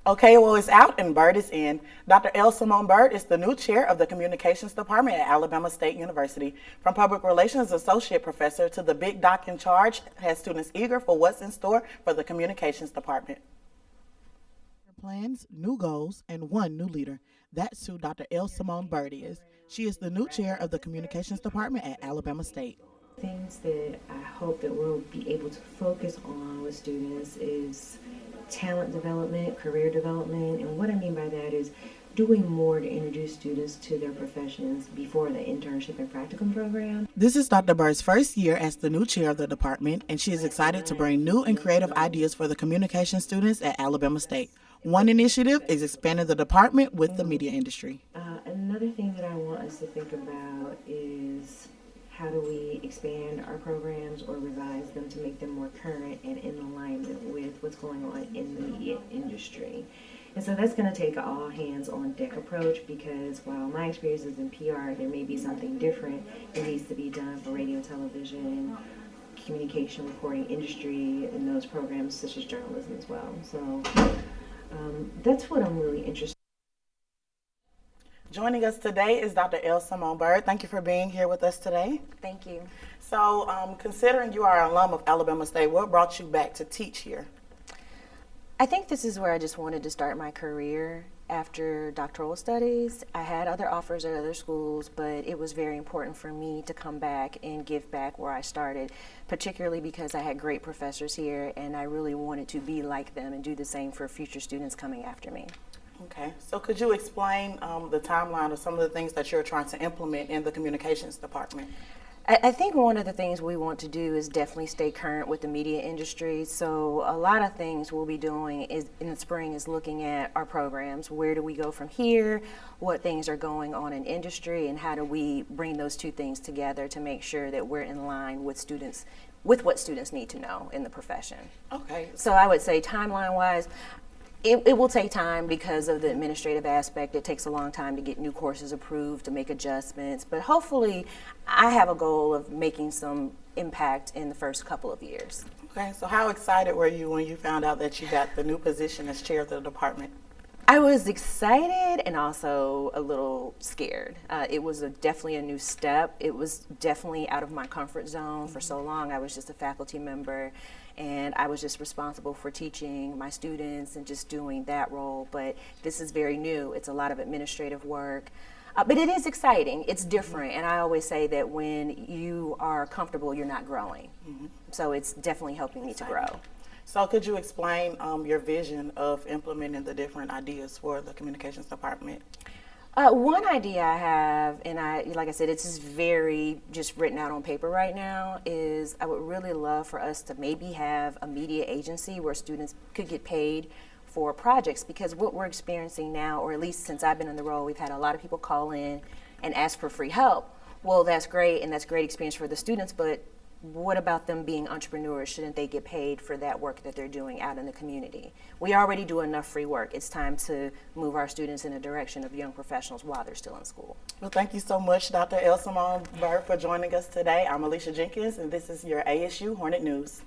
Okay, well, it's out and Bird is in. Dr. L. Simone Bird is the new chair of the Communications Department at Alabama State University. From Public Relations Associate Professor to the big doc in charge, has students eager for what's in store for the Communications Department. Plans, new goals, and one new leader. That's who Dr. L. Simone Bird is. She is the new chair of the Communications Department at Alabama State. Things that I hope that we'll be able to focus on with students is talent development, career development, and what I mean by that is doing more to introduce students to their professions before the internship and practicum program. This is Dr. Bird's first year as the new chair of the department, and she is excited to bring new and creative ideas for the communication students at Alabama State. One initiative is expanding the department with the media industry. Another thing that I want us to think about is how do we expand our programs or revise them to make them more current and in alignment with what's going on in the media industry. And so that's going to take an all hands on deck approach, because while my experience is in PR, there may be something different that needs to be done for radio, television, communication, reporting industry, and those programs such as journalism as well. So that's what I'm really interested in. Joining us today is Dr. L. Simone Bird. Thank you for being here with us today. Thank you. So, considering you are an alum of Alabama State, what brought you back to teach here? I think this is where I just wanted to start my career after doctoral studies. I had other offers at other schools, but it was very important for me to come back and give back where I started, particularly because I had great professors here and I really wanted to be like them and do the same for future students coming after me. Okay, so could you explain the timeline of some of the things that you're trying to implement in the communications department? I think one of the things we want to do is definitely stay current with the media industry. So a lot of things we'll be doing is in the spring is looking at our programs. Where do we go from here? What things are going on in industry, and how do we bring those two things together to make sure that we're in line with students, with what students need to know in the profession. Okay. So I would say timeline-wise, it will take time because of the administrative aspect. It takes a long time to get new courses approved, to make adjustments, but hopefully I have a goal of making some impact in the first couple of years. Okay, so how excited were you when you found out that you got the new position as chair of the department? I was excited and also a little scared. It was definitely a new step. It was definitely out of my comfort zone. For so long I was just a faculty member and I was just responsible for teaching my students and just doing that role, but this is very new. It's a lot of administrative work, but it is exciting. It's different, and I always say that when you are comfortable, you're not growing. So it's definitely helping me to grow. So could you explain your vision of implementing the different ideas for the communications department? One idea I have, and like I said, it's just very just written out on paper right now, is I would really love for us to maybe have a media agency where students could get paid for projects, because what we're experiencing now, or at least since I've been in the role, we've had a lot of people call in and ask for free help. Well, that's great, and that's great experience for the students, but what about them being entrepreneurs? Shouldn't they get paid for that work that they're doing out in the community? We already do enough free work. It's time to move our students in a direction of young professionals while they're still in school. Well, thank you so much, Dr. L. Simone Bird, for joining us today. I'm Alicia Jenkins, and this is your ASU Hornet News.